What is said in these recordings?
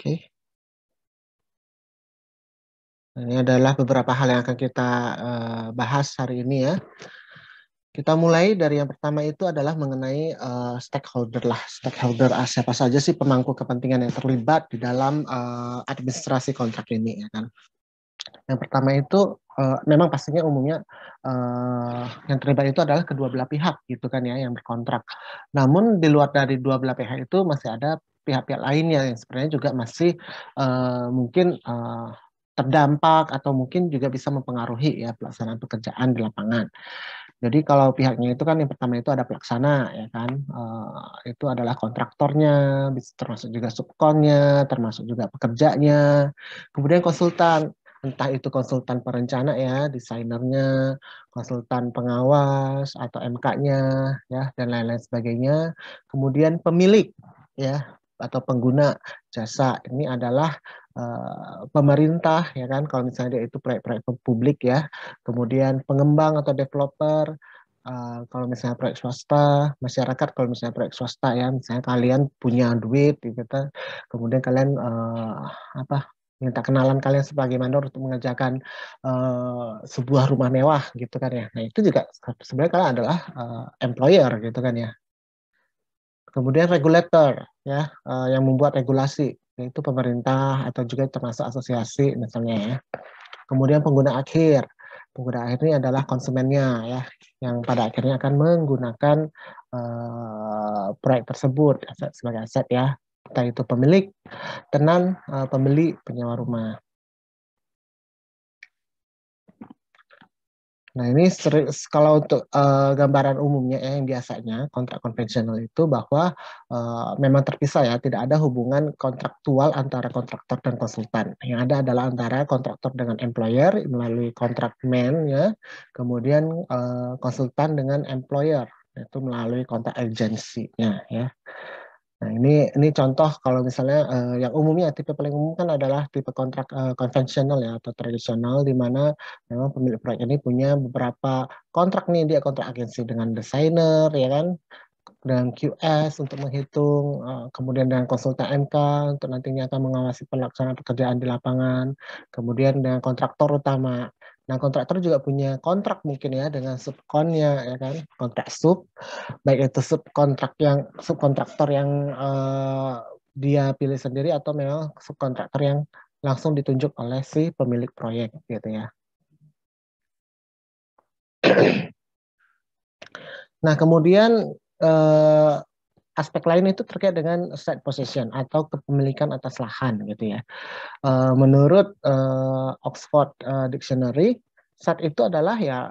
Oke. Ini adalah beberapa hal yang akan kita bahas hari ini ya. Kita mulai dari yang pertama itu adalah mengenai stakeholder lah. Stakeholder siapa saja sih pemangku kepentingan yang terlibat di dalam administrasi kontrak ini ya kan. Yang pertama itu memang pastinya umumnya yang terlibat itu adalah kedua belah pihak gitu kan ya yang berkontrak. Namun di luar dari dua belah pihak itu masih ada pihak-pihak lainnya yang sebenarnya juga masih mungkin terdampak atau mungkin juga bisa mempengaruhi ya pelaksanaan pekerjaan di lapangan. Jadi kalau pihaknya itu kan yang pertama itu ada pelaksana ya kan, itu adalah kontraktornya, termasuk juga subkonnya, termasuk juga pekerjanya, kemudian konsultan, entah itu konsultan perencana ya, desainernya, konsultan pengawas atau MK-nya ya dan lain-lain sebagainya, kemudian pemilik ya atau pengguna jasa ini adalah pemerintah ya kan, kalau misalnya dia itu proyek-proyek publik ya, kemudian pengembang atau developer, kalau misalnya proyek swasta, masyarakat kalau misalnya proyek swasta ya, misalnya kalian punya duit gitu, kemudian kalian minta kenalan kalian sebagai mandor untuk mengerjakan sebuah rumah mewah gitu kan ya. Nah itu juga sebenarnya kalian adalah employer gitu kan ya. Kemudian regulator ya, yang membuat regulasi yaitu pemerintah atau juga termasuk asosiasi misalnya ya. Kemudian pengguna akhir. Pengguna akhir ini adalah konsumennya ya, yang pada akhirnya akan menggunakan proyek tersebut sebagai aset ya. Entah itu pemilik, tenan, pembeli, penyewa rumah. Nah ini kalau untuk gambaran umumnya ya, yang biasanya kontrak konvensional itu bahwa memang terpisah ya, tidak ada hubungan kontraktual antara kontraktor dan konsultan. Yang ada adalah antara kontraktor dengan employer melalui kontrakmen ya, kemudian konsultan dengan employer itu melalui kontrak agensinya ya. Nah, ini contoh kalau misalnya yang umumnya tipe paling umum kan adalah tipe kontrak konvensional ya atau tradisional, di mana memang pemilik proyek ini punya beberapa kontrak nih, dia kontrak agensi dengan desainer ya kan, dengan QS untuk menghitung, kemudian dengan konsultan MK untuk nantinya akan mengawasi pelaksanaan pekerjaan di lapangan, kemudian dengan kontraktor utama. Nah, kontraktor juga punya kontrak mungkin ya dengan subkonnya ya kan, kontrak sub, baik itu subkontraktor yang dia pilih sendiri atau memang subkontraktor yang langsung ditunjuk oleh si pemilik proyek gitu ya. Nah, kemudian aspek lain itu terkait dengan site possession atau kepemilikan atas lahan gitu ya. Menurut Oxford Dictionary, site itu adalah ya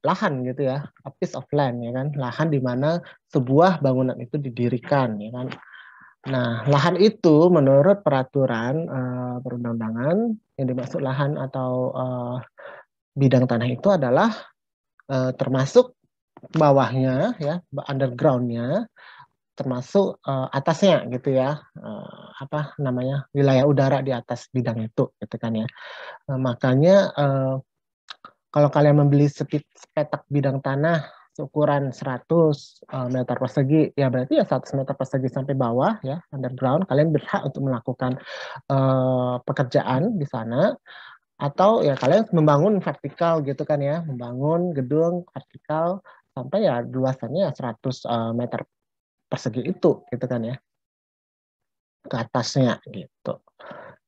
lahan gitu ya, a piece of land ya kan, lahan di mana sebuah bangunan itu didirikan ya kan. Nah, lahan itu menurut peraturan perundang-undangan yang dimaksud lahan atau bidang tanah itu adalah termasuk bawahnya ya, undergroundnya, termasuk atasnya gitu ya, apa namanya, wilayah udara di atas bidang itu gitu kan ya. Makanya kalau kalian membeli sepetak bidang tanah seukuran 100 meter persegi, ya berarti ya 100 meter persegi sampai bawah ya, underground, kalian berhak untuk melakukan pekerjaan di sana, atau ya kalian membangun vertikal gitu kan ya, membangun gedung vertikal sampai ya luasannya 100 meter persegi itu gitu kan ya, ke atasnya gitu.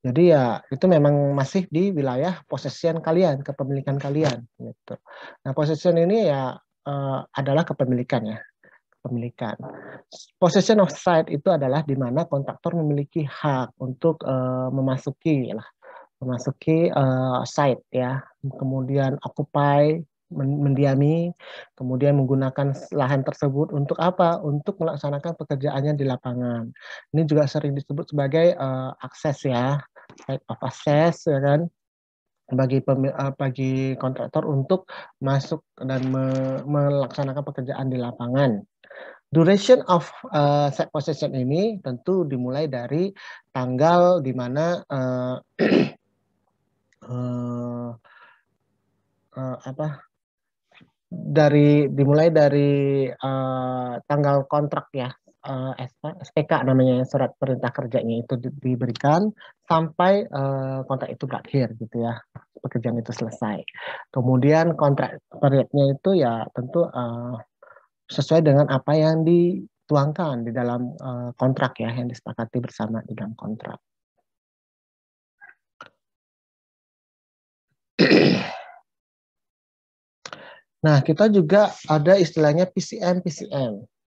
Jadi ya itu memang masih di wilayah possession kalian, kepemilikan kalian gitu. Nah, possession ini ya adalah kepemilikan ya, kepemilikan. Possession of site itu adalah di mana kontraktor memiliki hak untuk memasuki site ya, kemudian occupy, mendiami, kemudian menggunakan lahan tersebut untuk apa? Untuk melaksanakan pekerjaannya di lapangan. Ini juga sering disebut sebagai akses ya, right of access ya kan, bagi kontraktor untuk masuk dan melaksanakan pekerjaan di lapangan. Duration of site possession ini tentu dimulai dari tanggal di mana dimulai dari tanggal kontrak ya, SPK namanya, surat perintah kerjanya itu diberikan sampai kontrak itu berakhir gitu ya, pekerjaan itu selesai. Kemudian kontrak periodnya itu ya tentu sesuai dengan apa yang dituangkan di dalam kontrak ya, yang disepakati bersama di dalam kontrak. Nah, kita juga ada istilahnya PCM,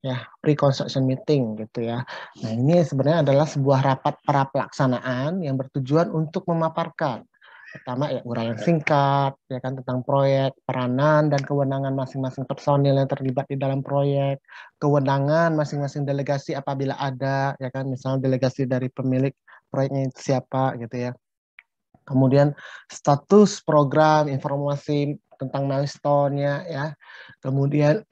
ya, pre-construction meeting gitu ya. Nah, ini sebenarnya adalah sebuah rapat para pelaksanaan yang bertujuan untuk memaparkan pertama ya uraian singkat ya kan tentang proyek, peranan dan kewenangan masing-masing personil yang terlibat di dalam proyek, kewenangan masing-masing delegasi apabila ada ya kan, misalnya delegasi dari pemilik proyeknya itu siapa gitu ya. Kemudian status program, informasi tentang milestone-nya ya. Kemudian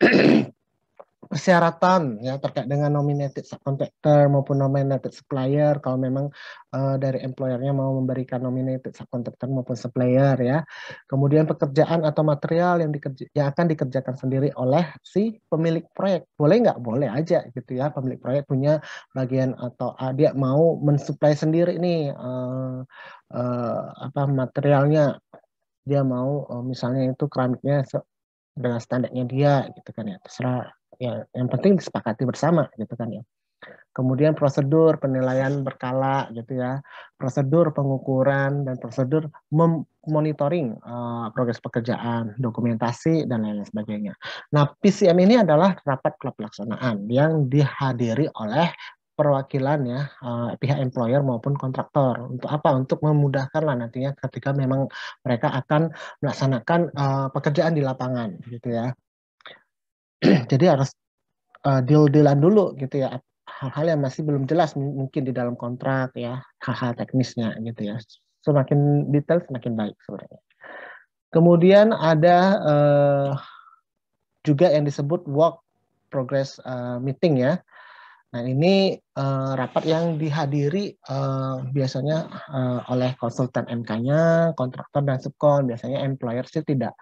persyaratan ya terkait dengan nominated subcontractor maupun nominated supplier kalau memang dari employernya mau memberikan nominated subcontractor maupun supplier ya. Kemudian pekerjaan atau material yang akan dikerjakan sendiri oleh si pemilik proyek. Boleh nggak? Boleh aja gitu ya. Pemilik proyek punya bagian atau dia mau mensuplai sendiri nih apa materialnya. Dia mau misalnya itu keramiknya dengan standarnya dia gitu kan ya, terserah ya, yang penting disepakati bersama gitu kan ya. Kemudian prosedur penilaian berkala gitu ya, prosedur pengukuran dan prosedur monitoring progres pekerjaan, dokumentasi dan lain sebagainya. Nah, PCM ini adalah rapat pelaksanaan yang dihadiri oleh perwakilan ya pihak employer maupun kontraktor. Untuk apa? Untuk memudahkan lah nantinya ketika memang mereka akan melaksanakan pekerjaan di lapangan gitu ya. Jadi harus deal-dealan dulu gitu ya, hal-hal yang masih belum jelas mungkin di dalam kontrak ya, hal-hal teknisnya gitu ya. Semakin detail semakin baik sebenarnya. Kemudian ada juga yang disebut work progress meeting ya. Nah, ini rapat yang dihadiri biasanya oleh konsultan MK-nya, kontraktor dan subkon. Biasanya employer sih tidak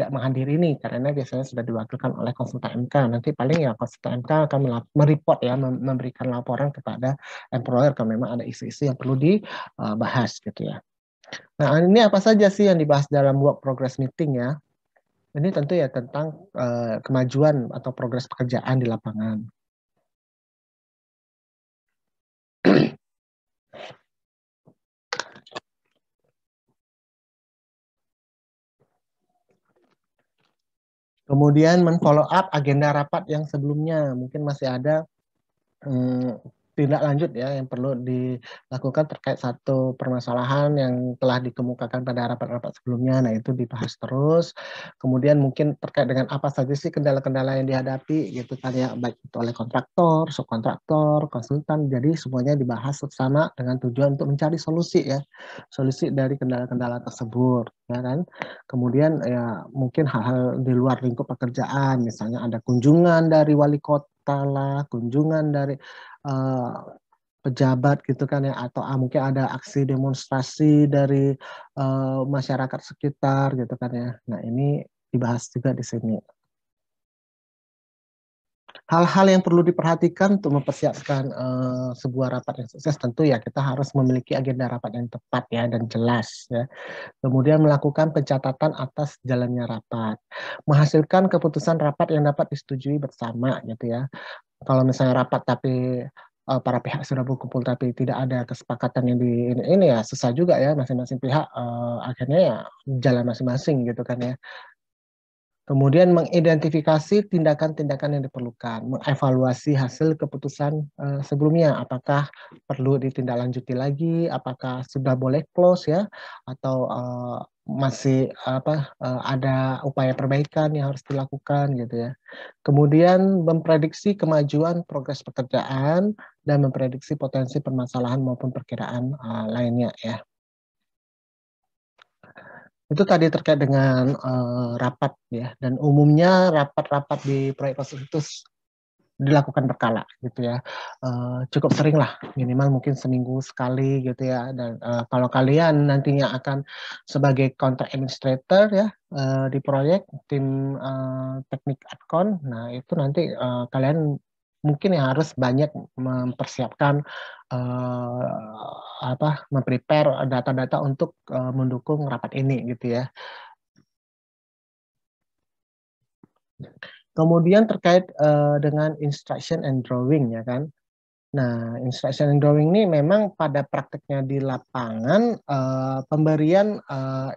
menghadiri ini karena biasanya sudah diwakilkan oleh konsultan MK. Nanti paling ya konsultan MK akan mereport ya, memberikan laporan kepada employer kalau memang ada isu-isu yang perlu dibahas gitu ya. Nah, ini apa saja sih yang dibahas dalam work progress meeting ya? Ini tentu ya tentang kemajuan atau progres pekerjaan di lapangan. Kemudian men-follow up agenda rapat yang sebelumnya. Mungkin masih ada tindak lanjut ya yang perlu dilakukan terkait satu permasalahan yang telah dikemukakan pada rapat-rapat sebelumnya. Nah, itu dibahas terus. Kemudian mungkin terkait dengan apa saja sih kendala-kendala yang dihadapi gitu kan ya, baik itu oleh kontraktor, subkontraktor, konsultan. Jadi semuanya dibahas bersama dengan tujuan untuk mencari solusi ya. Solusi dari kendala-kendala tersebut ya kan. Kemudian ya mungkin hal-hal di luar lingkup pekerjaan, misalnya ada kunjungan dari wali kota lah, kunjungan dari pejabat gitu kan ya, atau mungkin ada aksi demonstrasi dari masyarakat sekitar gitu kan ya. Nah, ini dibahas juga di sini. Hal-hal yang perlu diperhatikan untuk mempersiapkan sebuah rapat yang sukses tentu ya kita harus memiliki agenda rapat yang tepat ya dan jelas ya. Kemudian melakukan pencatatan atas jalannya rapat. Menghasilkan keputusan rapat yang dapat disetujui bersama gitu ya. Kalau misalnya rapat tapi para pihak sudah berkumpul tapi tidak ada kesepakatan yang ini ya susah juga ya, masing-masing pihak akhirnya ya jalan masing-masing gitu kan ya. Kemudian mengidentifikasi tindakan-tindakan yang diperlukan, mengevaluasi hasil keputusan sebelumnya, apakah perlu ditindaklanjuti lagi, apakah sudah boleh close ya, atau masih ada upaya perbaikan yang harus dilakukan gitu ya. Kemudian memprediksi kemajuan progres pekerjaan dan memprediksi potensi permasalahan maupun perkiraan lainnya ya. Itu tadi terkait dengan rapat ya, dan umumnya rapat-rapat di proyek konstruksi itu dilakukan berkala gitu ya. Cukup sering lah, minimal mungkin seminggu sekali gitu ya. Dan kalau kalian nantinya akan sebagai contract administrator ya di proyek tim teknik adcon, nah itu nanti kalian mungkin yang harus banyak mempersiapkan memprepare data-data untuk mendukung rapat ini gitu ya. Kemudian terkait dengan instruction and drawing ya kan. Nah, instruction and drawing ini memang pada prakteknya di lapangan pemberian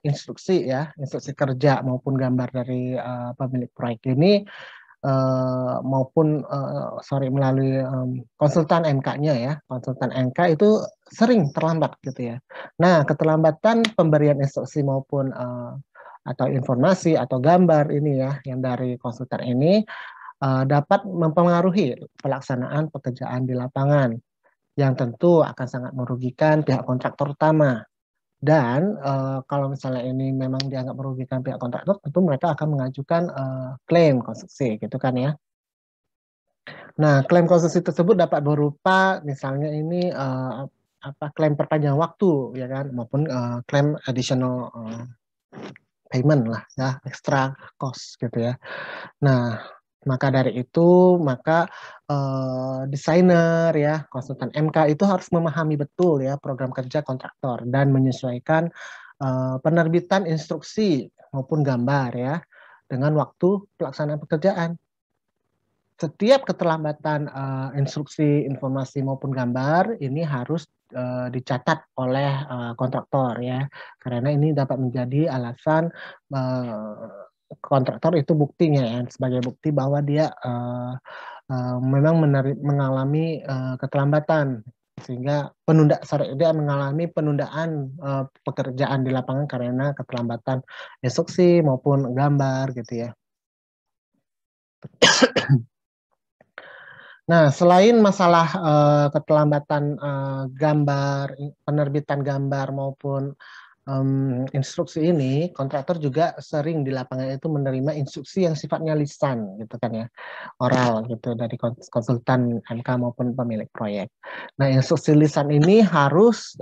instruksi ya, instruksi kerja maupun gambar dari pemilik proyek ini melalui konsultan MK-nya ya, konsultan MK itu sering terlambat gitu ya. Nah, keterlambatan pemberian instruksi maupun atau informasi atau gambar ini ya, yang dari konsultan ini dapat mempengaruhi pelaksanaan pekerjaan di lapangan, yang tentu akan sangat merugikan pihak kontraktor utama. Dan kalau misalnya ini memang dianggap merugikan pihak kontraktor, tentu mereka akan mengajukan klaim konstruksi, gitu kan ya. Nah, klaim konstruksi tersebut dapat berupa misalnya ini klaim perpanjang waktu, ya kan, maupun klaim additional payment lah, ya, extra cost gitu ya. Nah, maka dari itu, desainer ya, konsultan MK itu harus memahami betul ya program kerja kontraktor dan menyesuaikan penerbitan instruksi maupun gambar ya dengan waktu pelaksanaan pekerjaan. Setiap keterlambatan instruksi, informasi maupun gambar ini harus dicatat oleh kontraktor ya, karena ini dapat menjadi alasan kontraktor itu buktinya ya, sebagai bukti bahwa dia memang mengalami keterlambatan, sehingga dia mengalami penundaan pekerjaan di lapangan karena keterlambatan instruksi maupun gambar gitu ya. Nah, selain masalah keterlambatan gambar, penerbitan gambar maupun instruksi ini, kontraktor juga sering di lapangan itu menerima instruksi yang sifatnya lisan, gitu kan ya, oral gitu dari konsultan MK maupun pemilik proyek. Nah, instruksi lisan ini harus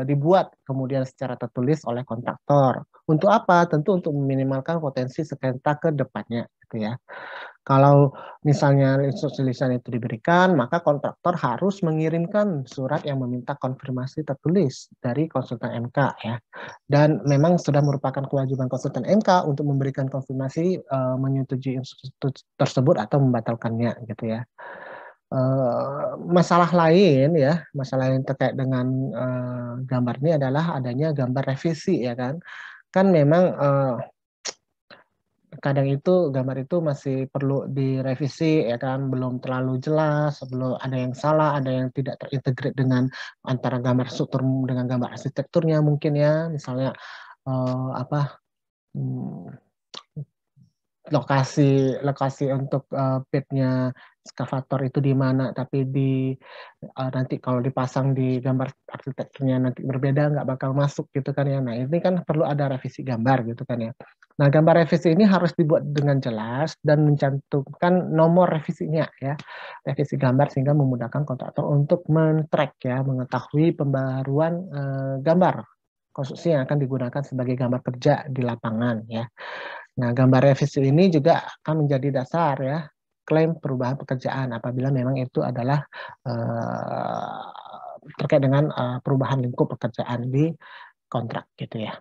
dibuat kemudian secara tertulis oleh kontraktor. Untuk apa? Tentu untuk meminimalkan potensi sengketa ke depannya, gitu ya. Kalau misalnya instruksi lisan itu diberikan, maka kontraktor harus mengirimkan surat yang meminta konfirmasi tertulis dari konsultan MK ya. Dan memang sudah merupakan kewajiban konsultan MK untuk memberikan konfirmasi menyetujui instruksi tersebut atau membatalkannya gitu ya. Masalah lain terkait dengan gambar ini adalah adanya gambar revisi ya kan. Kan memang kadang itu gambar itu masih perlu direvisi ya kan, belum terlalu jelas, belum ada yang salah, ada yang tidak terintegrate dengan antara gambar struktur dengan gambar arsitekturnya mungkin ya, misalnya lokasi untuk pitnya ekskavator itu di mana, tapi nanti kalau dipasang di gambar arsitekturnya nanti berbeda, nggak bakal masuk gitu kan ya. Nah, ini kan perlu ada revisi gambar gitu kan ya. Nah, gambar revisi ini harus dibuat dengan jelas dan mencantumkan nomor revisinya ya, revisi gambar, sehingga memudahkan kontraktor untuk men-track ya, mengetahui pembaruan gambar konstruksi yang akan digunakan sebagai gambar kerja di lapangan ya. Nah, gambar revisi ini juga akan menjadi dasar ya klaim perubahan pekerjaan apabila memang itu adalah terkait dengan perubahan lingkup pekerjaan di kontrak gitu ya.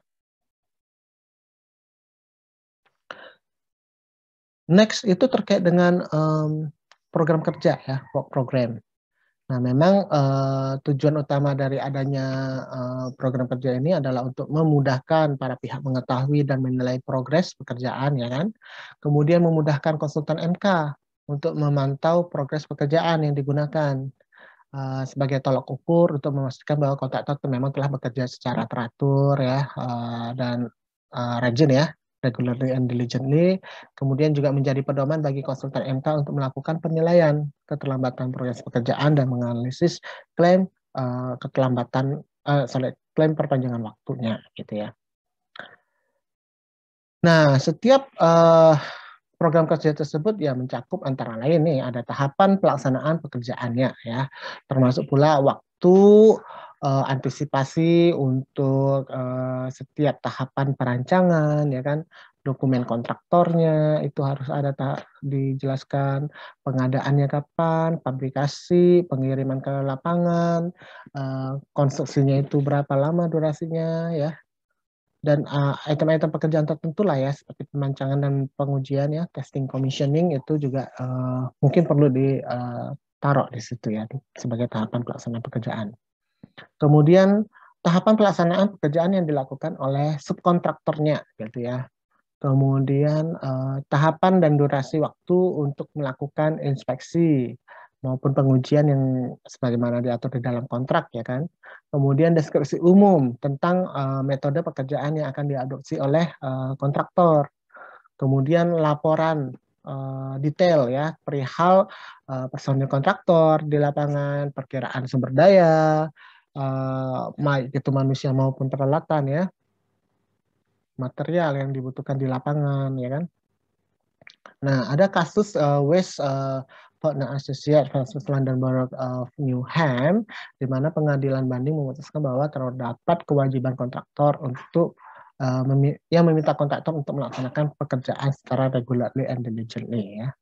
Next itu terkait dengan program kerja ya, work program. Nah, memang tujuan utama dari adanya program kerja ini adalah untuk memudahkan para pihak mengetahui dan menilai progres pekerjaan, ya kan? Kemudian memudahkan konsultan MK untuk memantau progres pekerjaan yang digunakan sebagai tolak ukur untuk memastikan bahwa kontraktor memang telah bekerja secara teratur ya dan rajin ya, regularly and diligently. Kemudian juga menjadi pedoman bagi konsultan MK untuk melakukan penilaian keterlambatan proses pekerjaan dan menganalisis klaim klaim perpanjangan waktunya gitu ya. Nah, setiap program kerja tersebut ya mencakup antara lain nih ada tahapan pelaksanaan pekerjaannya ya, termasuk pula waktu antisipasi untuk setiap tahapan perancangan ya kan, dokumen kontraktornya itu harus ada dijelaskan, pengadaannya kapan, fabrikasi, pengiriman ke lapangan, konstruksinya itu berapa lama durasinya ya, dan item-item pekerjaan tertentu lah ya seperti pemancangan dan pengujian ya, testing commissioning itu juga mungkin perlu ditaruh di situ ya sebagai tahapan pelaksanaan pekerjaan. Kemudian tahapan pelaksanaan pekerjaan yang dilakukan oleh subkontraktornya gitu ya. Kemudian tahapan dan durasi waktu untuk melakukan inspeksi maupun pengujian yang sebagaimana diatur di dalam kontrak ya kan. Kemudian deskripsi umum tentang metode pekerjaan yang akan diadopsi oleh kontraktor. Kemudian laporan detail ya perihal personil kontraktor di lapangan, perkiraan sumber daya, baik itu manusia maupun peralatan ya, material yang dibutuhkan di lapangan ya kan. Nah, ada kasus West Partner Associate versus London Borough of Newham, di mana pengadilan banding memutuskan bahwa terdapat kewajiban kontraktor untuk yang meminta kontraktor untuk melaksanakan pekerjaan secara regularly and diligently ya.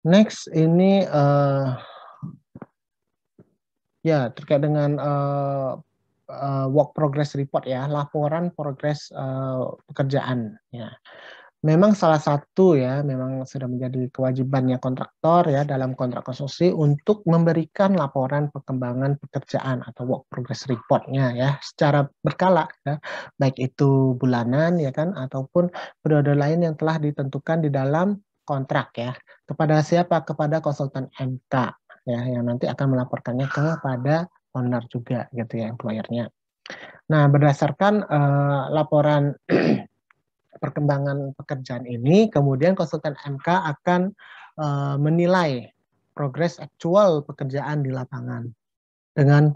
Next ini ya terkait dengan work progress report ya, laporan progres pekerjaan ya. Memang salah satu ya, memang sudah menjadi kewajibannya kontraktor ya dalam kontrak konstruksi untuk memberikan laporan perkembangan pekerjaan atau work progress reportnya ya secara berkala ya, baik itu bulanan ya kan ataupun periode lain yang telah ditentukan di dalam kontrak ya. Kepada siapa? Kepada konsultan MK ya yang nanti akan melaporkannya kepada owner juga gitu ya, employer-nya. Nah, berdasarkan laporan perkembangan pekerjaan ini, kemudian konsultan MK akan menilai progres aktual pekerjaan di lapangan dengan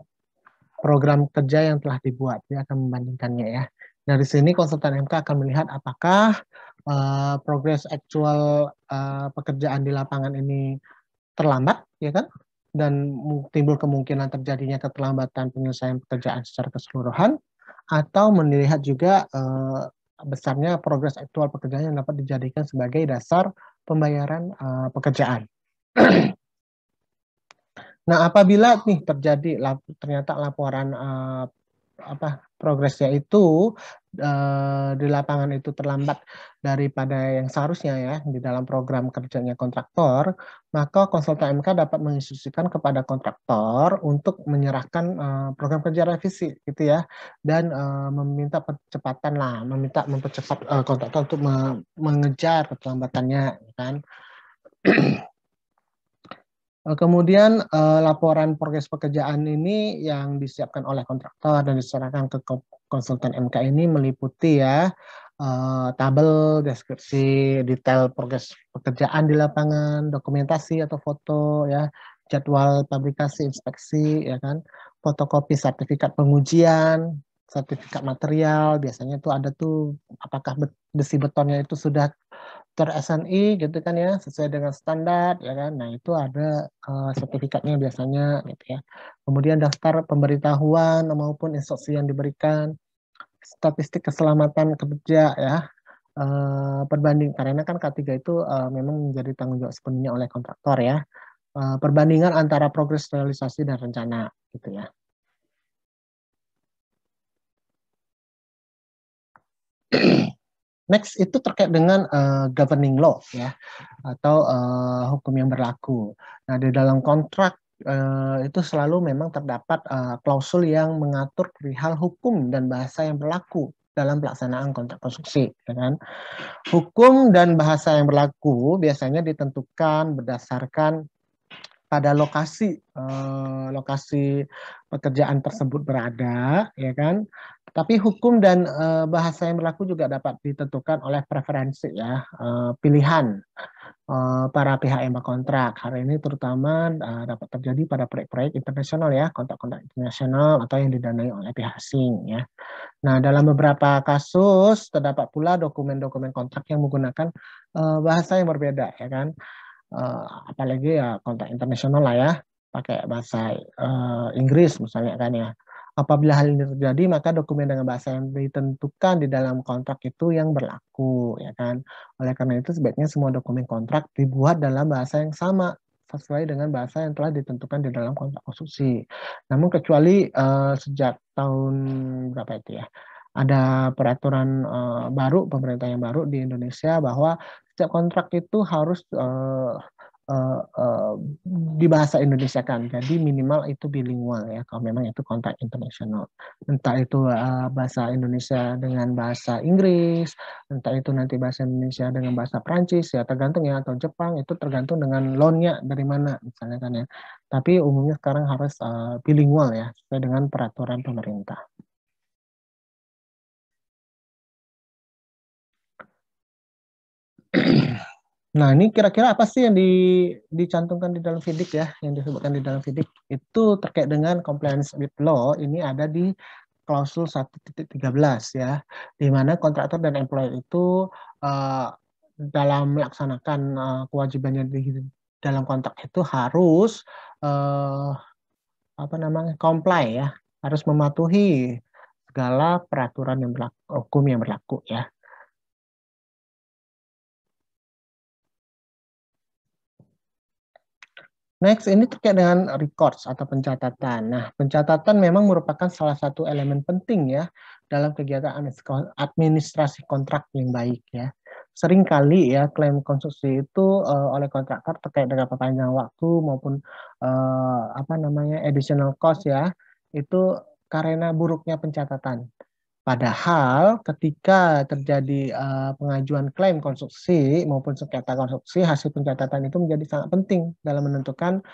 program kerja yang telah dibuat. Dia akan membandingkannya ya. Dari sini konsultan MK akan melihat apakah progres aktual pekerjaan di lapangan ini terlambat, ya kan? Dan timbul kemungkinan terjadinya keterlambatan penyelesaian pekerjaan secara keseluruhan, atau melihat juga besarnya progres aktual pekerjaan yang dapat dijadikan sebagai dasar pembayaran pekerjaan. Nah, apabila nih terjadi ternyata laporan progresnya itu di lapangan itu terlambat daripada yang seharusnya ya di dalam program kerjanya kontraktor, maka konsultan MK dapat menginstruksikan kepada kontraktor untuk menyerahkan program kerja revisi gitu ya, dan meminta percepatan lah, meminta mempercepat kontraktor untuk mengejar keterlambatannya kan. Kemudian laporan progres pekerjaan ini yang disiapkan oleh kontraktor dan diserahkan ke konsultan MK ini meliputi ya tabel deskripsi detail progres pekerjaan di lapangan, dokumentasi atau foto ya, jadwal fabrikasi, inspeksi ya kan, fotokopi sertifikat pengujian, sertifikat material, biasanya tuh ada tuh apakah besi betonnya itu sudah ter-SNI gitu kan ya, sesuai dengan standar ya kan. Nah, itu ada sertifikatnya biasanya gitu ya. Kemudian daftar pemberitahuan maupun instruksi yang diberikan, statistik keselamatan kerja ya, perbanding karena kan K3 itu memang menjadi tanggung jawab sepenuhnya oleh kontraktor ya. Perbandingan antara progres realisasi dan rencana gitu ya. Next itu terkait dengan governing law ya atau hukum yang berlaku. Nah, di dalam kontrak itu selalu memang terdapat klausul yang mengatur perihal hukum dan bahasa yang berlaku dalam pelaksanaan kontrak konstruksi, ya kan? Hukum dan bahasa yang berlaku biasanya ditentukan berdasarkan pada lokasi pekerjaan tersebut berada, ya kan? Tapi hukum dan bahasa yang berlaku juga dapat ditentukan oleh preferensi ya, pilihan para pihak yang berkontrak. Hari ini terutama dapat terjadi pada proyek-proyek internasional ya, kontrak-kontrak internasional atau yang didanai oleh pihak asing ya. Nah, dalam beberapa kasus terdapat pula dokumen-dokumen kontrak yang menggunakan bahasa yang berbeda ya kan. Apalagi ya kontrak internasional lah ya. pakai bahasa Inggris misalnya kan ya. Apabila hal ini terjadi, maka dokumen dengan bahasa yang ditentukan di dalam kontrak itu yang berlaku, ya kan. Oleh karena itu, sebaiknya semua dokumen kontrak dibuat dalam bahasa yang sama, sesuai dengan bahasa yang telah ditentukan di dalam kontrak konstruksi. Namun kecuali sejak tahun berapa itu ya, ada peraturan baru, pemerintah yang baru di Indonesia bahwa setiap kontrak itu harus uh, uh, di bahasa Indonesia kan. Jadi minimal itu bilingual ya kalau memang itu kontrak internasional. Entah itu bahasa Indonesia dengan bahasa Inggris, entah itu nanti bahasa Indonesia dengan bahasa Prancis ya tergantung ya, atau Jepang, itu tergantung dengan loannya dari mana misalnya kan ya. Tapi umumnya sekarang harus bilingual ya sesuai dengan peraturan pemerintah. Nah, ini kira-kira apa sih yang dicantumkan di dalam FIDIK ya, yang disebutkan di dalam FIDIK itu terkait dengan compliance with law. Ini ada di klausul 1.13 ya, di mana kontraktor dan employer itu uh, dalam melaksanakan kewajibannya di dalam kontrak itu harus uh, apa namanya comply ya, harus mematuhi segala peraturan yang berlaku, hukum yang berlaku ya. Next, ini terkait dengan records atau pencatatan. Nah, pencatatan memang merupakan salah satu elemen penting ya dalam kegiatan administrasi kontrak yang baik ya. Seringkali ya klaim konstruksi itu oleh kontraktor terkait dengan perpanjangan waktu maupun apa namanya additional cost ya, itu karena buruknya pencatatan. Padahal ketika terjadi pengajuan klaim konstruksi maupun sengketa konstruksi, hasil pencatatan itu menjadi sangat penting dalam menentukan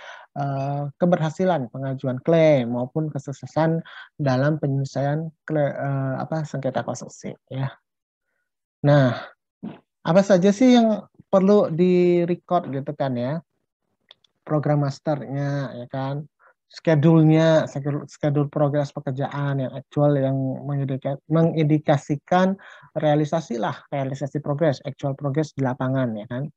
keberhasilan pengajuan klaim maupun kesuksesan dalam penyelesaian sengketa konstruksi. Ya. Nah, apa saja sih yang perlu di-record gitu kan ya? Program masternya, ya kan? Schedule progres pekerjaan yang aktual yang mengindikasikan realisasi progres, actual progres di lapangan ya kan.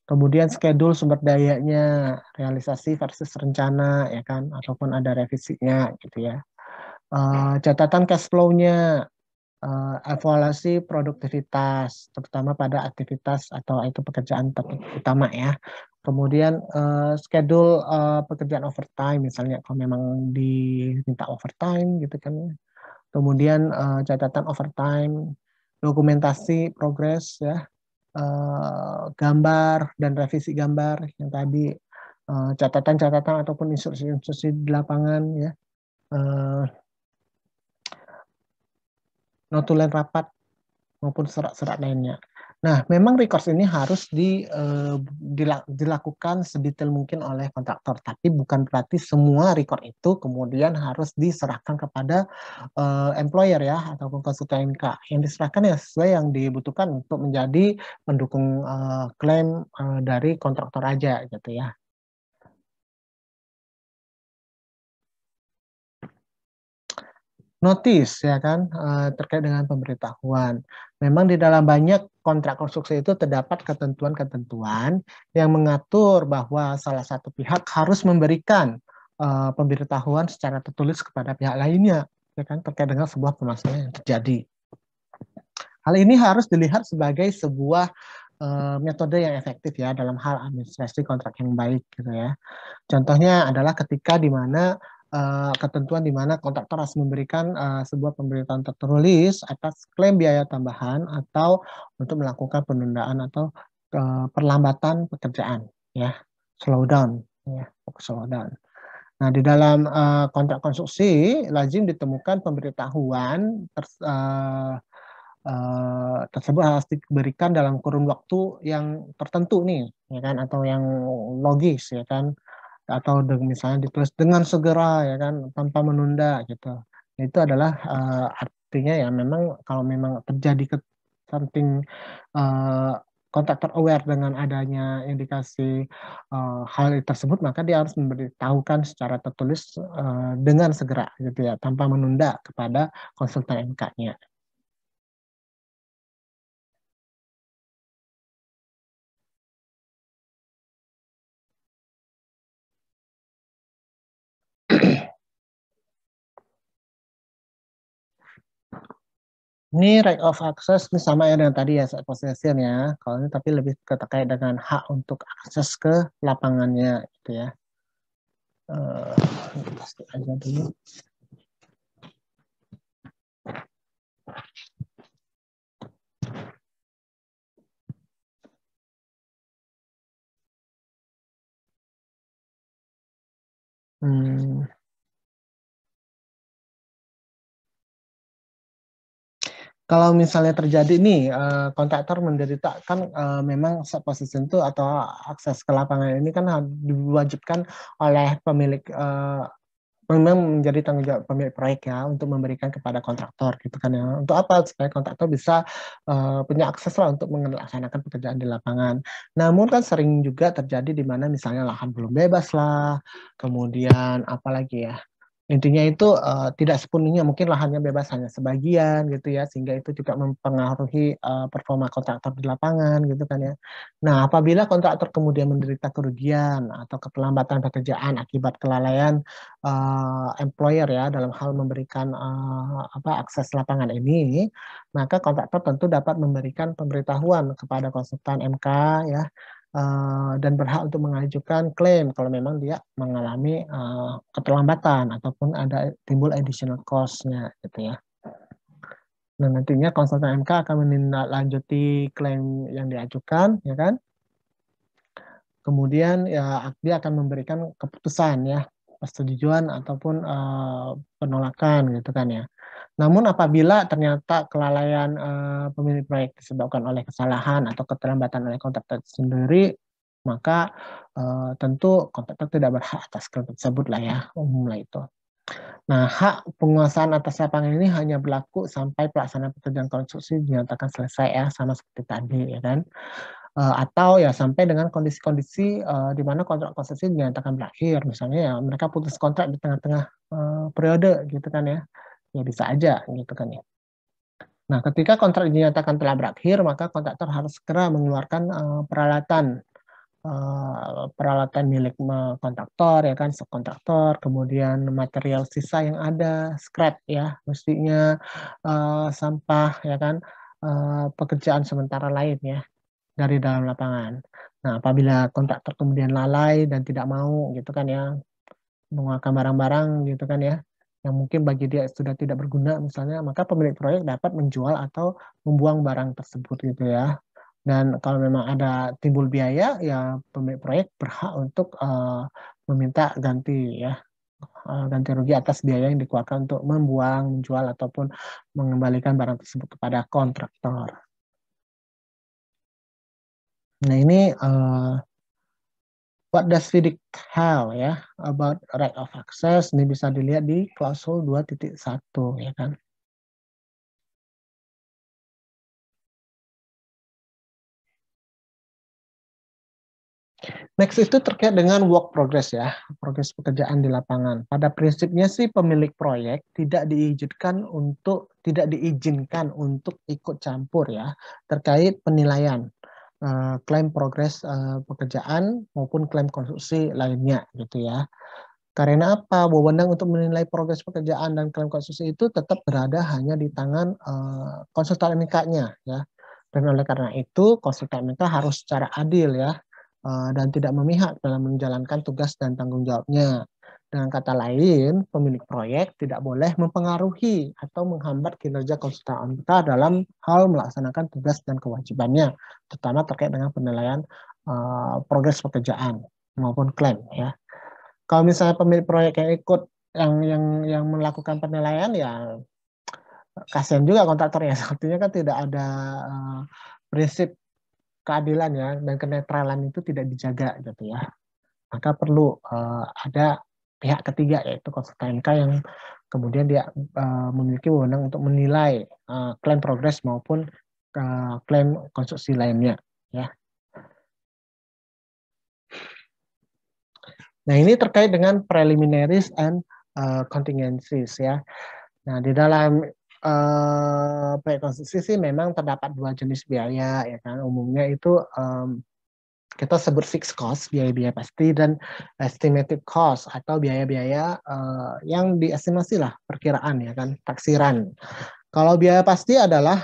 Kemudian schedule sumber dayanya, realisasi versus rencana ya kan, ataupun ada revisinya gitu ya. Catatan cash flow-nya, evaluasi produktivitas, terutama pada aktivitas atau itu pekerjaan utama ya. Kemudian schedule pekerjaan overtime, misalnya kalau memang diminta overtime gitu kan. Kemudian catatan overtime, dokumentasi progres ya, gambar dan revisi gambar yang tadi, catatan-catatan ataupun instruksi-instruksi di lapangan ya, notulen rapat maupun serat-serat lainnya. Nah, memang records ini harus dilakukan sedetail mungkin oleh kontraktor, tapi bukan berarti semua record itu kemudian harus diserahkan kepada employer ya ataupun konsultan NK. Yang diserahkan ya sesuai yang dibutuhkan untuk menjadi pendukung klaim dari kontraktor aja gitu ya. Notis ya kan terkait dengan pemberitahuan. Memang di dalam banyak kontrak konstruksi itu terdapat ketentuan-ketentuan yang mengatur bahwa salah satu pihak harus memberikan pemberitahuan secara tertulis kepada pihak lainnya ya kan terkait dengan sebuah permasalahan yang terjadi. Hal ini harus dilihat sebagai sebuah metode yang efektif ya dalam hal administrasi kontrak yang baik gitu ya. Contohnya adalah ketika di mana ketentuan di mana kontraktor harus memberikan sebuah pemberitahuan tertulis atas klaim biaya tambahan atau untuk melakukan penundaan atau perlambatan pekerjaan ya, slow down ya, slow down. Nah, di dalam kontrak konstruksi lazim ditemukan pemberitahuan tersebut harus diberikan dalam kurun waktu yang tertentu nih, ya kan, atau yang logis, ya kan, atau misalnya ditulis dengan segera, ya kan, tanpa menunda gitu. Itu adalah artinya ya memang kalau memang terjadi something kontraktor aware dengan adanya indikasi hal tersebut, maka dia harus memberitahukan secara tertulis dengan segera gitu ya, tanpa menunda kepada konsultan MK-nya. Ini right of access ini sama ya dengan tadi ya possession ya. Kalau ini tapi lebih terkait dengan hak untuk akses ke lapangannya gitu ya. Pasti aja dulu. Hmm. Kalau misalnya terjadi nih kontraktor menderita kan memang subposition itu atau akses ke lapangan ini kan diwajibkan oleh pemilik memang menjadi tanggung jawab pemilik proyek ya untuk memberikan kepada kontraktor gitu kan ya. Untuk apa? Supaya kontraktor bisa punya akses lah untuk melaksanakan pekerjaan di lapangan. Namun kan sering juga terjadi di mana misalnya lahan belum bebas lah, kemudian apalagi ya, intinya itu tidak sepenuhnya mungkin lahannya bebas hanya sebagian gitu ya sehingga itu juga mempengaruhi performa kontraktor di lapangan gitu kan ya. Nah, apabila kontraktor kemudian menderita kerugian atau keterlambatan pekerjaan akibat kelalaian employer ya dalam hal memberikan akses lapangan ini, maka kontraktor tentu dapat memberikan pemberitahuan kepada konsultan MK ya dan berhak untuk mengajukan klaim kalau memang dia mengalami keterlambatan ataupun ada timbul additional cost-nya gitu ya. Nah, nantinya konsultan MK akan menindaklanjuti klaim yang diajukan, ya kan? Kemudian ya dia akan memberikan keputusan ya, persetujuan ataupun penolakan gitu kan ya. Namun apabila ternyata kelalaian pemilik proyek disebabkan oleh kesalahan atau keterlambatan oleh kontraktor sendiri, maka tentu kontraktor tidak berhak atas klaim tersebut lah ya, umumnya itu. Nah, hak penguasaan atas lapangan ini hanya berlaku sampai pelaksanaan pekerjaan konstruksi dinyatakan selesai ya, sama seperti tadi ya kan. Atau ya sampai dengan kondisi-kondisi di mana kontrak konstruksi dinyatakan berakhir, misalnya ya mereka putus kontrak di tengah-tengah periode gitu kan ya. Ya bisa aja gitu kan ya. Nah, ketika kontrak dinyatakan telah berakhir, maka kontraktor harus segera mengeluarkan peralatan milik kontraktor ya kan, subkontraktor, kemudian material sisa yang ada, scrap ya, mestinya sampah ya kan, pekerjaan sementara lain ya dari dalam lapangan. Nah, apabila kontraktor kemudian lalai dan tidak mau gitu kan ya, mengeluarkan barang-barang gitu kan ya, yang mungkin bagi dia sudah tidak berguna misalnya, maka pemilik proyek dapat menjual atau membuang barang tersebut gitu ya. Dan kalau memang ada timbul biaya, ya pemilik proyek berhak untuk meminta ganti ya, ganti rugi atas biaya yang dikeluarkan untuk membuang, menjual ataupun mengembalikan barang tersebut kepada kontraktor. Nah ini what does FIDIC have ya about right of access, ini bisa dilihat di klausul 2.1 ya kan. Next itu terkait dengan work progress ya, progres pekerjaan di lapangan. Pada prinsipnya sih pemilik proyek tidak diizinkan untuk ikut campur ya terkait penilaian klaim progres pekerjaan maupun klaim konstruksi lainnya gitu ya. Karena apa? Wewenang untuk menilai progres pekerjaan dan klaim konstruksi itu tetap berada hanya di tangan konsultan MK-nya ya. Dan oleh karena itu konsultan MK harus secara adil ya dan tidak memihak dalam menjalankan tugas dan tanggung jawabnya. Dengan kata lain, pemilik proyek tidak boleh mempengaruhi atau menghambat kinerja konsultan MK dalam hal melaksanakan tugas dan kewajibannya, terutama terkait dengan penilaian progres pekerjaan maupun klaim ya. Kalau misalnya pemilik proyek yang ikut yang melakukan penilaian ya kasihan juga kontraktornya. Artinya kan tidak ada prinsip keadilan ya dan kenetralan itu tidak dijaga gitu ya. Maka perlu ada pihak ketiga yaitu konsultan MK yang kemudian dia memiliki wewenang untuk menilai klaim progres maupun klaim konstruksi lainnya ya. Nah, ini terkait dengan preliminaries and contingencies ya. Nah, di dalam proyek konstruksi sih memang terdapat dua jenis biaya ya kan. Umumnya itu kita sebut fixed cost, biaya-biaya pasti, dan estimated cost atau biaya-biaya yang diestimasi lah, perkiraan ya kan, taksiran. Kalau biaya pasti adalah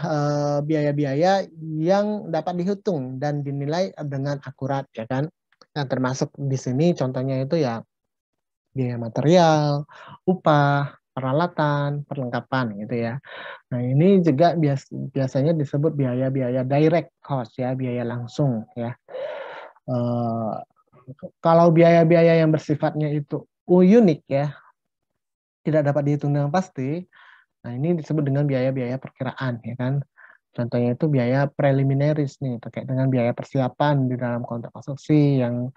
biaya-biaya yang dapat dihitung dan dinilai dengan akurat, ya kan? Yang termasuk di sini contohnya itu ya biaya material, upah, peralatan, perlengkapan gitu ya. Nah, ini juga biasanya disebut biaya-biaya direct cost ya, biaya langsung ya. Eh, Kalau biaya-biaya yang bersifatnya itu unik ya, tidak dapat dihitung dengan pasti. Nah, ini disebut dengan biaya-biaya perkiraan, ya kan? Contohnya itu biaya preliminaris nih, terkait dengan biaya persiapan di dalam kontrak konstruksi yang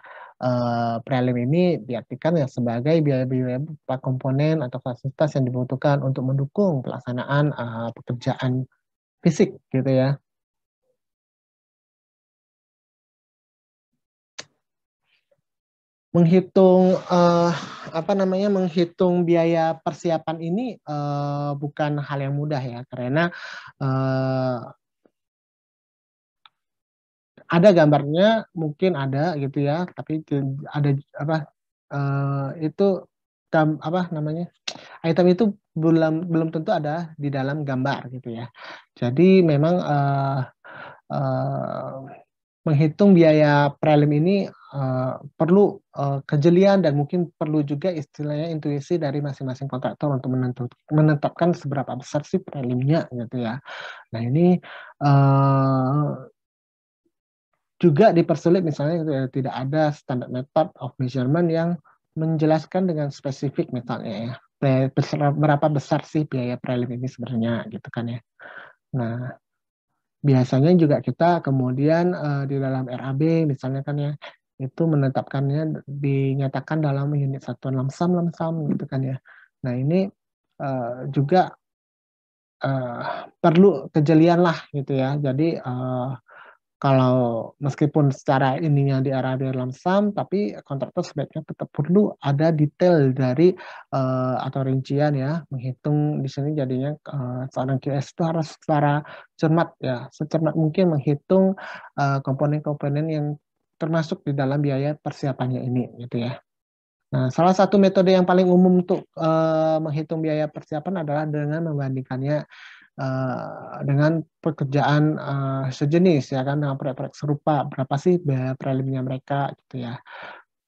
prelim ini diartikan ya sebagai biaya-biaya berupa komponen atau fasilitas yang dibutuhkan untuk mendukung pelaksanaan pekerjaan fisik gitu ya. Menghitung apa namanya menghitung biaya persiapan ini bukan hal yang mudah ya karena eh, ada gambarnya mungkin ada gitu ya tapi ada apa itu apa namanya item itu belum belum tentu ada di dalam gambar gitu ya jadi memang eh, menghitung biaya prelim ini perlu kejelian dan mungkin perlu juga istilahnya intuisi dari masing-masing kontraktor untuk menetapkan seberapa besar sih prelimnya gitu ya. Nah ini uh, juga dipersulit misalnya tidak ada standar method of measurement yang menjelaskan dengan spesifik misalnya ya berapa besar sih biaya prelim ini sebenarnya gitu kan ya. Nah biasanya juga kita kemudian di dalam RAB misalnya kan ya itu menetapkannya dinyatakan dalam unit satuan lamsam gitu kan ya. Nah ini juga perlu kejelian lah gitu ya. Jadi kalau meskipun secara ininya di arah dalam SAM, tapi kontraktor sebaiknya tetap perlu ada detail dari atau rincian ya, menghitung di sini jadinya seorang QS itu harus secara cermat ya, secermat mungkin menghitung komponen-komponen yang termasuk di dalam biaya persiapannya ini gitu ya. Nah, salah satu metode yang paling umum untuk menghitung biaya persiapan adalah dengan membandingkannya dengan pekerjaan sejenis ya kan dengan proyek-proyek serupa berapa sih biaya prelimnya mereka gitu ya.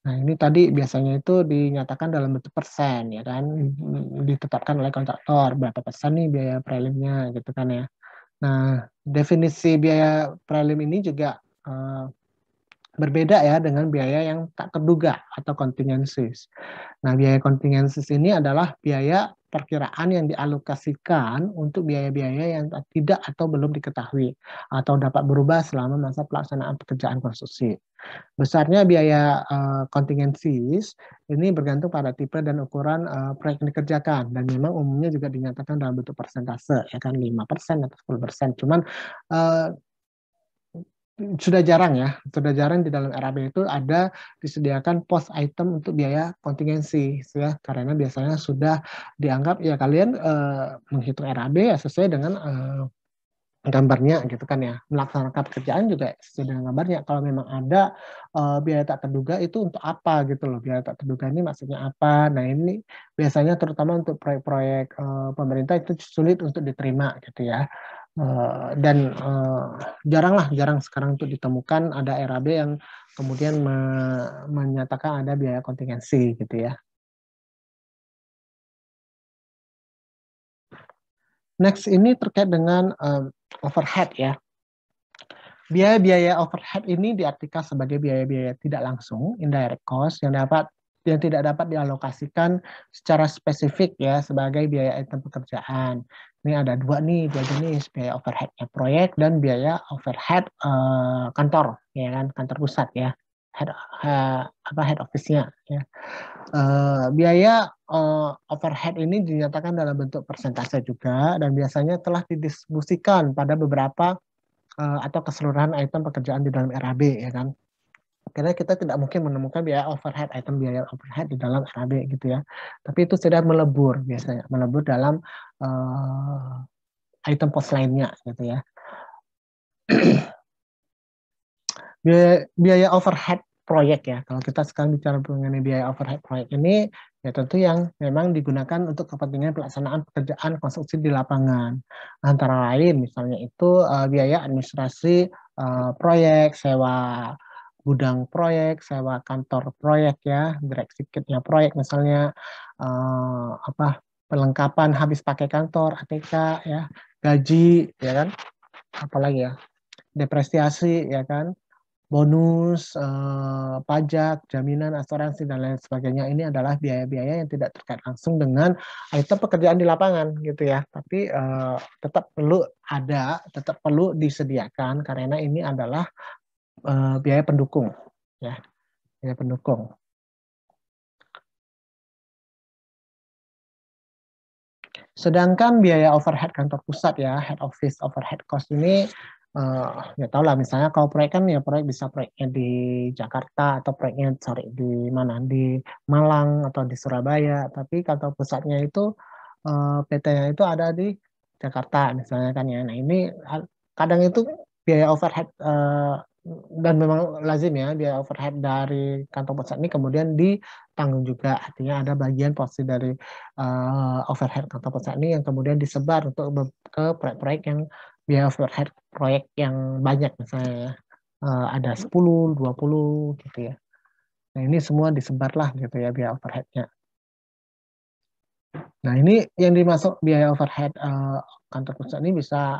Nah ini tadi biasanya itu dinyatakan dalam bentuk persen ya kan ditetapkan oleh kontraktor berapa persen nih biaya prelimnya gitu kan ya. Nah definisi biaya prelim ini juga berbeda ya dengan biaya yang tak terduga atau contingencies. Nah, biaya contingencies ini adalah biaya perkiraan yang dialokasikan untuk biaya-biaya yang tidak atau belum diketahui atau dapat berubah selama masa pelaksanaan pekerjaan konstruksi. Besarnya biaya contingencies ini bergantung pada tipe dan ukuran proyek yang dikerjakan dan memang umumnya juga dinyatakan dalam bentuk persentase ya kan 5% atau 10%. Cuman uh, sudah jarang di dalam RAB itu ada disediakan post item untuk biaya kontingensi ya karena biasanya sudah dianggap ya kalian menghitung RAB ya sesuai dengan gambarnya gitu kan ya melaksanakan pekerjaan juga sesuai dengan gambarnya kalau memang ada biaya tak terduga itu untuk apa gitu loh biaya tak terduga ini maksudnya apa nah ini biasanya terutama untuk proyek-proyek pemerintah itu sulit untuk diterima gitu ya. Dan jarang sekarang untuk ditemukan ada RAB yang kemudian menyatakan ada biaya kontingensi gitu ya. Next ini terkait dengan overhead ya. Biaya-biaya overhead ini diartikan sebagai biaya-biaya tidak langsung indirect cost yang tidak dapat dialokasikan secara spesifik ya sebagai biaya item pekerjaan. Ini ada dua jenis biaya overheadnya proyek dan biaya overhead kantor ya kan kantor pusat ya head office-nya ya. Biaya overhead ini dinyatakan dalam bentuk persentase juga dan biasanya telah didistribusikan pada beberapa atau keseluruhan item pekerjaan di dalam RAB ya kan. Karena kita tidak mungkin menemukan biaya overhead di dalam RAB gitu ya. Tapi itu sudah melebur biasanya, melebur dalam item pos lainnya gitu ya. Biaya overhead proyek ya. Kalau kita sekarang bicara mengenai biaya overhead proyek ini, ya tentu yang memang digunakan untuk kepentingan pelaksanaan pekerjaan konstruksi di lapangan. Antara lain misalnya itu biaya administrasi proyek, sewa gudang proyek, sewa kantor proyek ya, direksi kitnya proyek misalnya apa perlengkapan habis pakai kantor, ATK ya, gaji ya kan, apalagi ya, depresiasi ya kan, bonus, pajak, jaminan, asuransi, dan lain sebagainya. Ini adalah biaya-biaya yang tidak terkait langsung dengan item pekerjaan di lapangan gitu ya. Tapi tetap perlu ada, tetap perlu disediakan karena ini adalah biaya pendukung ya, biaya pendukung. Sedangkan biaya overhead kantor pusat ya, head office overhead cost ini ya tau lah misalnya kalau proyek kan ya proyek bisa proyeknya di Jakarta atau proyeknya sorry di mana di Malang atau di Surabaya, tapi kantor pusatnya itu PT-nya itu ada di Jakarta misalnya kan ya. Nah ini kadang itu biaya overhead dan memang lazim ya biaya overhead dari kantor pusat ini kemudian ditanggung juga, artinya ada bagian porsi dari overhead kantor pusat ini yang kemudian disebar untuk ke proyek-proyek yang biaya overhead proyek yang banyak misalnya ada 10, 20 gitu ya. Nah ini semua disebarlah gitu ya biaya overheadnya. Nah ini yang dimasuk biaya overhead kantor pusat ini bisa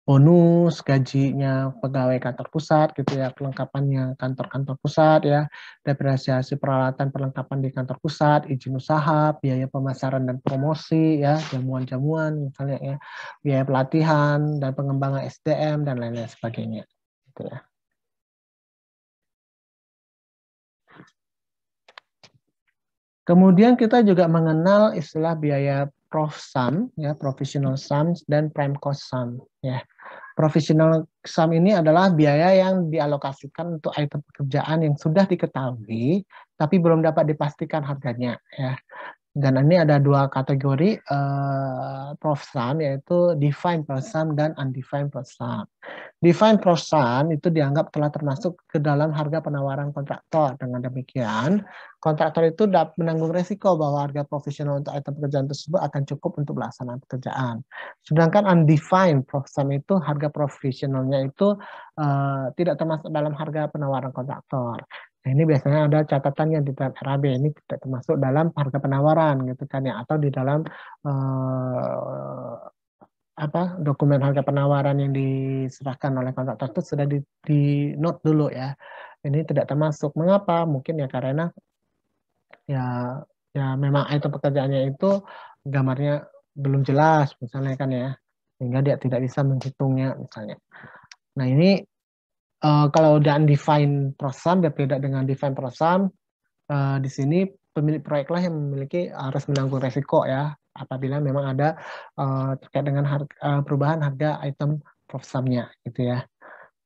bonus, gajinya pegawai kantor pusat gitu ya, kelengkapannya kantor-kantor pusat ya, depresiasi peralatan perlengkapan di kantor pusat, izin usaha, biaya pemasaran dan promosi ya, jamuan-jamuan misalnya ya, biaya pelatihan dan pengembangan SDM dan lain-lain sebagainya gitu ya. Kemudian kita juga mengenal istilah biaya prof sum ya, professional sums dan prime cost sum ya. Professional sum ini adalah biaya yang dialokasikan untuk item pekerjaan yang sudah diketahui tapi belum dapat dipastikan harganya ya. Dan ini ada dua kategori prof sum, yaitu defined per sum dan undefined per sum. Defined per sum itu dianggap telah termasuk ke dalam harga penawaran kontraktor. Dengan demikian, kontraktor itu dapat menanggung resiko bahwa harga profesional untuk item pekerjaan tersebut akan cukup untuk pelaksanaan pekerjaan. Sedangkan undefined per sum itu harga profesionalnya itu tidak termasuk dalam harga penawaran kontraktor. Nah, ini biasanya ada catatan yang di dalam RAB, ini tidak termasuk dalam harga penawaran gitu kan ya, atau di dalam dokumen harga penawaran yang diserahkan oleh kontraktor itu sudah di note dulu ya. Ini tidak termasuk. Mengapa? Mungkin ya karena ya ya memang item pekerjaannya itu gambarnya belum jelas misalnya kan ya, sehingga dia tidak bisa menghitungnya misalnya. Nah ini kalau udah undefined program berbeda dengan defined program, di sini pemilik proyeklah yang memiliki harus menanggung resiko ya apabila memang ada terkait dengan perubahan harga item prosamnya gitu ya.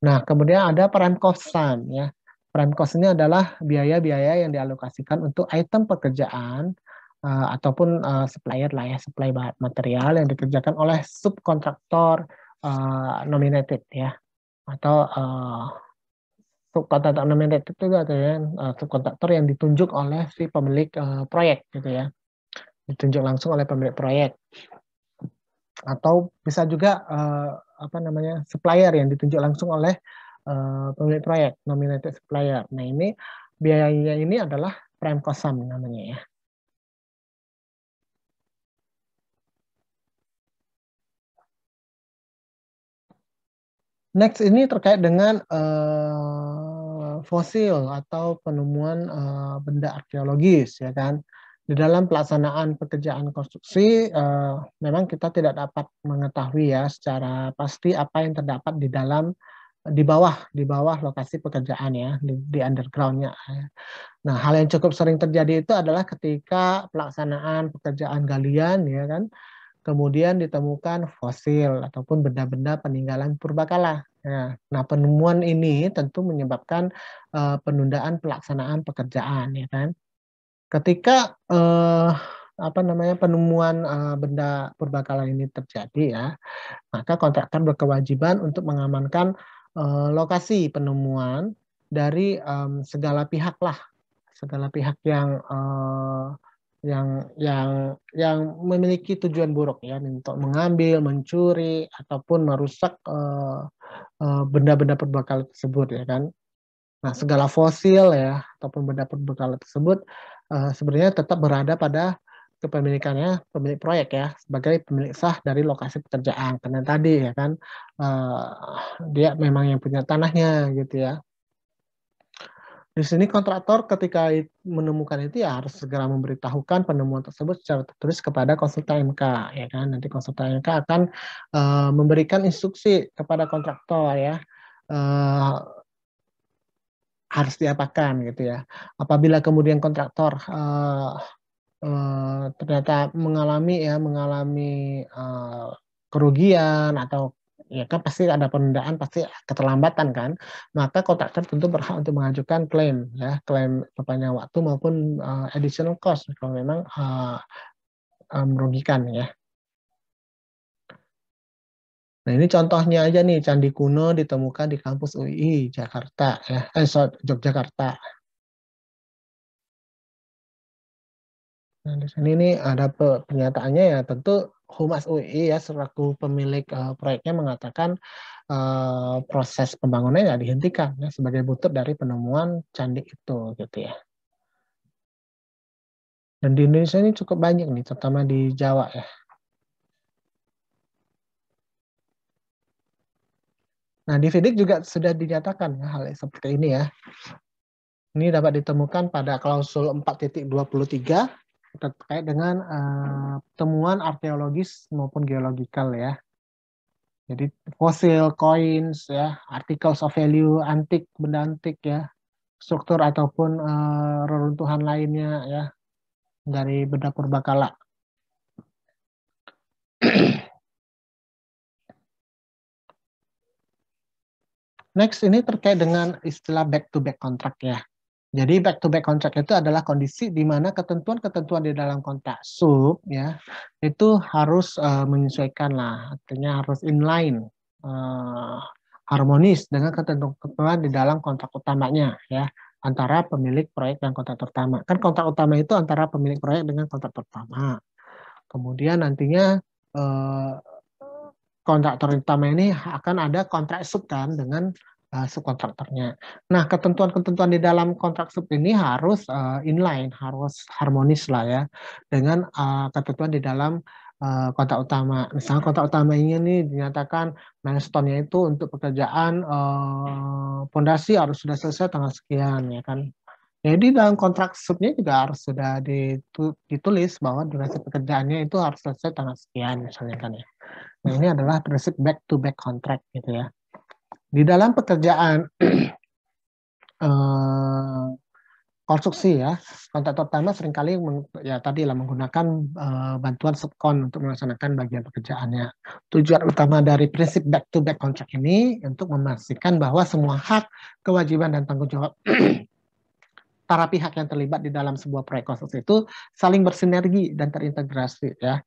Nah, kemudian ada prime cost sum ya. Prime cost ini adalah biaya-biaya yang dialokasikan untuk item pekerjaan ataupun supplier lah ya, supply bahan material yang dikerjakan oleh subkontraktor nominated ya, atau subkontraktor nominated itu artinya subkontraktor yang ditunjuk oleh si pemilik proyek gitu ya, ditunjuk langsung oleh pemilik proyek, atau bisa juga supplier yang ditunjuk langsung oleh pemilik proyek, nominated supplier. Nah ini biayanya ini adalah prime cost sum namanya ya. Next ini terkait dengan fosil atau penemuan benda arkeologis ya kan. Di dalam pelaksanaan pekerjaan konstruksi memang kita tidak dapat mengetahui ya secara pasti apa yang terdapat di bawah lokasi pekerjaan ya, di undergroundnya. Nah, hal yang cukup sering terjadi itu adalah ketika pelaksanaan pekerjaan galian ya kan, kemudian ditemukan fosil ataupun benda-benda peninggalan purbakala. Ya. Nah, penemuan ini tentu menyebabkan penundaan pelaksanaan pekerjaan, ya kan. Ketika penemuan benda purbakala ini terjadi, ya, maka kontraktor berkewajiban untuk mengamankan lokasi penemuan dari segala pihak lah, segala pihak yang memiliki tujuan buruk ya, untuk mengambil, mencuri ataupun merusak benda-benda purbakala tersebut ya kan. Nah, segala fosil ya ataupun benda purbakala tersebut sebenarnya tetap berada pada kepemilikannya pemilik proyek ya, sebagai pemilik sah dari lokasi pekerjaan. Karena tadi ya kan eh, dia memang yang punya tanahnya gitu ya. Di sini kontraktor ketika menemukan itu ya harus segera memberitahukan penemuan tersebut secara tertulis kepada konsultan MK ya kan. Nanti konsultan MK akan memberikan instruksi kepada kontraktor ya, eh, harus diapakan gitu ya. Apabila kemudian kontraktor ternyata mengalami kerugian atau ya kan pasti ada penundaan, pasti keterlambatan kan, maka kontraktor tentu berhak untuk mengajukan klaim ya, klaim perpanjangan waktu maupun additional cost kalau memang merugikan ya. Nah ini contohnya aja nih, candi kuno ditemukan di kampus UI Jakarta ya, Yogyakarta. Nah, di sini nih ada pernyataannya ya, tentu Humas UI ya selaku pemilik proyeknya mengatakan proses pembangunan ya dihentikan ya sebagai buntut dari penemuan candi itu gitu ya. Dan di Indonesia ini cukup banyak nih, terutama di Jawa ya. Nah, di Fidik juga sudah dinyatakan ya, hal seperti ini ya. Ini dapat ditemukan pada klausul 4.23 terkait dengan temuan arkeologis maupun geologikal ya. Jadi fosil, coins, ya, articles of value, antik, benda antik ya, struktur ataupun reruntuhan lainnya ya dari benda purbakala. Next ini terkait dengan istilah back to back contract ya. Jadi back to back contract itu adalah kondisi di mana ketentuan-ketentuan di dalam kontrak sub ya itu harus menyesuaikan lah, artinya harus inline, harmonis dengan ketentuan di dalam kontrak utamanya ya, antara pemilik proyek dan kontraktor utama. Kan kontrak utama itu antara pemilik proyek dengan kontraktor utama. Kemudian nantinya eh, kontraktor utama ini akan ada kontrak sub kan dengan subkontraktornya. Nah, ketentuan-ketentuan di dalam kontrak sub ini harus inline, harus harmonis lah ya dengan ketentuan di dalam kontrak utama. Misalnya kontrak utama ini dinyatakan milestone-nya itu untuk pekerjaan pondasi harus sudah selesai tanggal sekian ya kan. Jadi dalam kontrak subnya juga harus sudah ditulis bahwa durasi pekerjaannya itu harus selesai tanggal sekian misalnya kan ya. Nah, ini adalah prinsip back to back contract gitu ya. Di dalam pekerjaan konstruksi ya, kontraktor utama seringkali ya tadi lah menggunakan bantuan subkon untuk melaksanakan bagian pekerjaannya. Tujuan utama dari prinsip back to back contract ini untuk memastikan bahwa semua hak, kewajiban dan tanggung jawab para pihak yang terlibat di dalam sebuah proyek konstruksi itu saling bersinergi dan terintegrasi ya.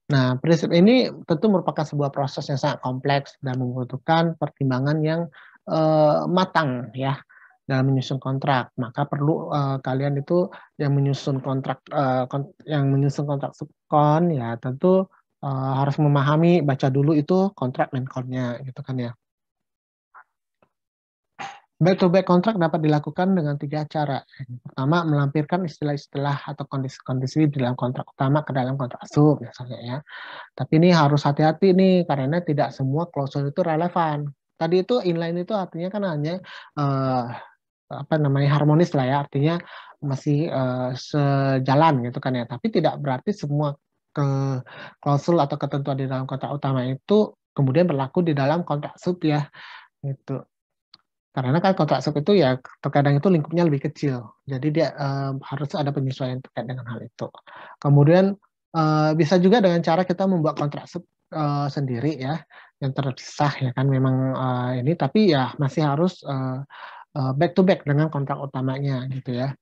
Nah, prinsip ini tentu merupakan sebuah proses yang sangat kompleks dan membutuhkan pertimbangan yang matang ya dalam menyusun kontrak. Maka perlu kalian itu yang menyusun kontrak subkon ya tentu harus memahami, baca dulu itu kontrak dan konnya gitu kan ya. Back to back contract dapat dilakukan dengan 3 cara. Yang pertama, melampirkan istilah-istilah atau kondisi-kondisi di dalam kontrak utama ke dalam kontrak sub misalnya ya. Tapi ini harus hati-hati nih karena tidak semua klausul itu relevan. Tadi itu inline itu artinya kan hanya harmonis lah ya, artinya masih sejalan gitu kan ya. Tapi tidak berarti semua ke klausul atau ketentuan di dalam kontrak utama itu kemudian berlaku di dalam kontrak sub ya. Gitu. Karena kan kontrak sub itu ya terkadang itu lingkupnya lebih kecil. Jadi dia harus ada penyesuaian terkait dengan hal itu. Kemudian bisa juga dengan cara kita membuat kontrak sub sendiri ya yang terpisah ya kan memang ini tapi ya masih harus back to back dengan kontrak utamanya gitu ya.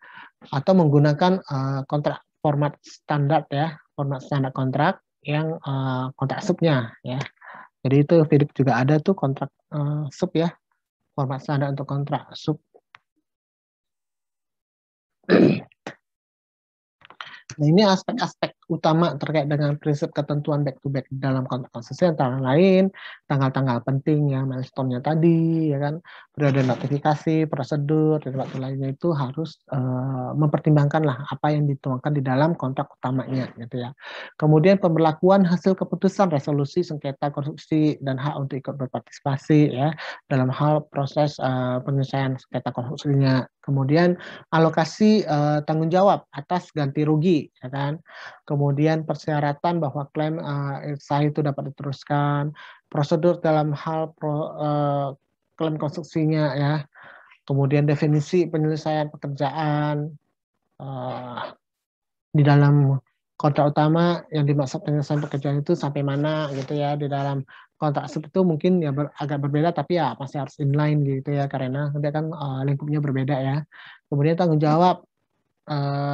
Atau menggunakan kontrak format standar ya, format standar kontrak yang kontrak subnya ya. Jadi itu FIDIC juga ada tuh kontrak sub ya, format standar untuk kontrak sub. Nah, ini aspek-aspek utama terkait dengan prinsip ketentuan back to back dalam kontrak konstruksi, antara lain tanggal-tanggal penting ya, milestone-nya tadi ya kan, periode notifikasi, prosedur dan waktu lainnya itu harus mempertimbangkan lah apa yang dituangkan di dalam kontrak utamanya gitu ya. Kemudian pemberlakuan hasil keputusan resolusi sengketa konstruksi dan hak untuk ikut berpartisipasi ya dalam hal proses penyelesaian sengketa konstruksinya. Kemudian alokasi tanggung jawab atas ganti rugi, ya kan. Kemudian persyaratan bahwa klaim sah itu dapat diteruskan, prosedur dalam hal klaim konstruksinya, ya. Kemudian definisi penyelesaian pekerjaan di dalam kontrak utama yang dimaksud penyelesaian pekerjaan itu sampai mana gitu ya. Di dalam kontrak sub itu mungkin ya agak berbeda, tapi ya pasti harus inline gitu ya, karena dia kan lingkupnya berbeda ya. Kemudian tanggung jawab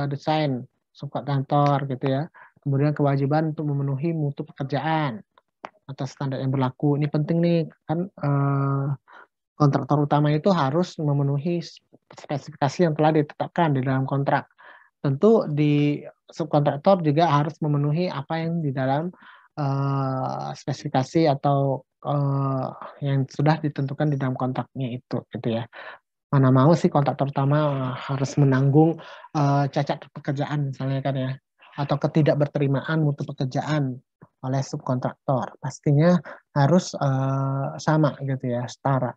desain subkontraktor gitu ya. Kemudian kewajiban untuk memenuhi mutu pekerjaan atas standar yang berlaku. Ini penting nih kan, kontraktor utama itu harus memenuhi spesifikasi yang telah ditetapkan di dalam kontrak. Tentu di subkontraktor juga harus memenuhi apa yang di dalam spesifikasi atau yang sudah ditentukan di dalam kontraknya itu gitu ya. Mana mau sih kontraktor utama harus menanggung cacat pekerjaan misalnya kan ya, atau ketidakberterimaan mutu pekerjaan oleh subkontraktor. Pastinya harus sama gitu ya, setara.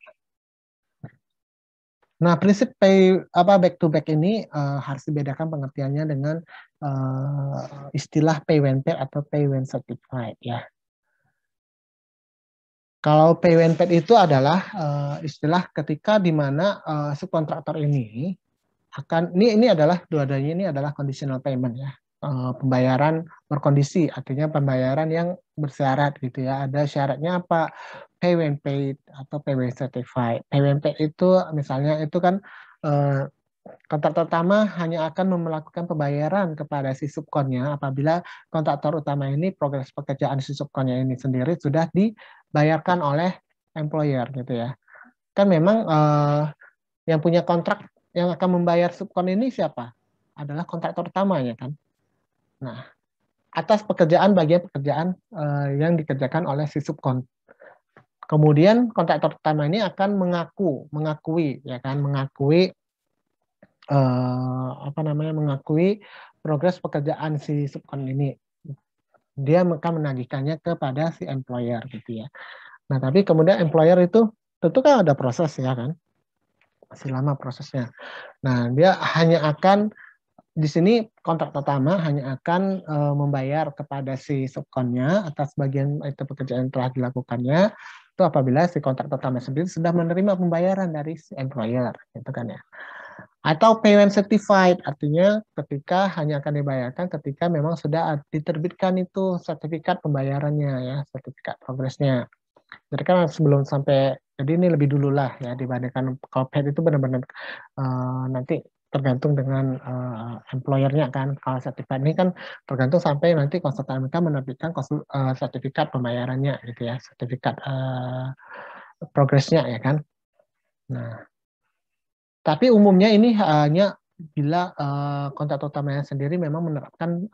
Nah, prinsip back to back ini harus dibedakan pengertiannya dengan istilah pay when paid atau pay when certified ya. Kalau pay when paid itu adalah istilah ketika di mana subkontraktor ini akan, ini adalah dua-duanya ini adalah conditional payment ya. Pembayaran berkondisi, artinya pembayaran yang bersyarat gitu ya. Ada syaratnya apa? Pay when paid atau pay when certified. Pay when paid itu misalnya itu kan kontraktor utama hanya akan melakukan pembayaran kepada si subkonnya apabila kontraktor utama ini progres pekerjaan si subkonnya ini sendiri sudah dibayarkan oleh employer gitu ya. Kan memang yang punya kontrak yang akan membayar subkon ini siapa? Adalah kontraktor utamanya kan. Nah, atas bagian pekerjaan yang dikerjakan oleh si subkon. Kemudian kontraktor utama ini akan mengakui progres pekerjaan si subkon ini. Dia akan menagihkannya kepada si employer gitu ya. Nah, tapi kemudian employer itu tentu kan ada proses ya kan. Masih lama prosesnya. Nah, dia hanya akan di sini kontrak pertama hanya akan membayar kepada si subkonnya atas bagian itu pekerjaan yang telah dilakukannya itu apabila si kontrak pertama sendiri sudah menerima pembayaran dari si employer, gitu kan ya. Atau payment certified, artinya ketika hanya akan dibayarkan ketika memang sudah diterbitkan itu sertifikat pembayarannya ya, sertifikat progresnya. Jadi kan sebelum sampai, jadi ini lebih dulu lah ya dibandingkan kalau paid itu benar-benar nanti tergantung dengan employer-nya kan. Kalau sertifikat ini kan tergantung sampai nanti konsultan mereka menerbitkan sertifikat pembayarannya gitu ya, sertifikat progresnya ya kan. Nah, tapi umumnya ini hanya bila kontraktor utamanya sendiri memang menerapkan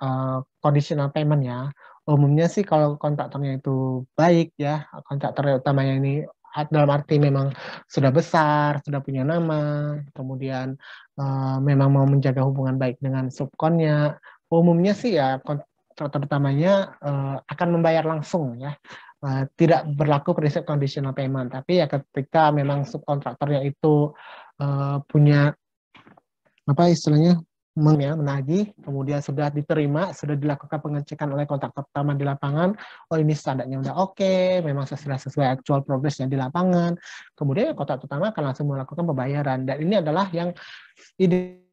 conditional payment ya. Umumnya sih kalau kontraktornya itu baik ya, kontraktor utamanya ini dalam arti memang sudah besar, sudah punya nama, kemudian memang mau menjaga hubungan baik dengan subkonnya, umumnya sih ya kontraktor utamanya akan membayar langsung ya. Tidak berlaku prinsip conditional payment, tapi ya ketika memang subkontraktornya itu punya apa istilahnya menagih, kemudian sudah diterima, sudah dilakukan pengecekan oleh kontraktor utama di lapangan, oh ini standarnya udah oke, memang sesuai actual progress yang di lapangan, kemudian kontraktor utama akan langsung melakukan pembayaran, dan ini adalah yang ide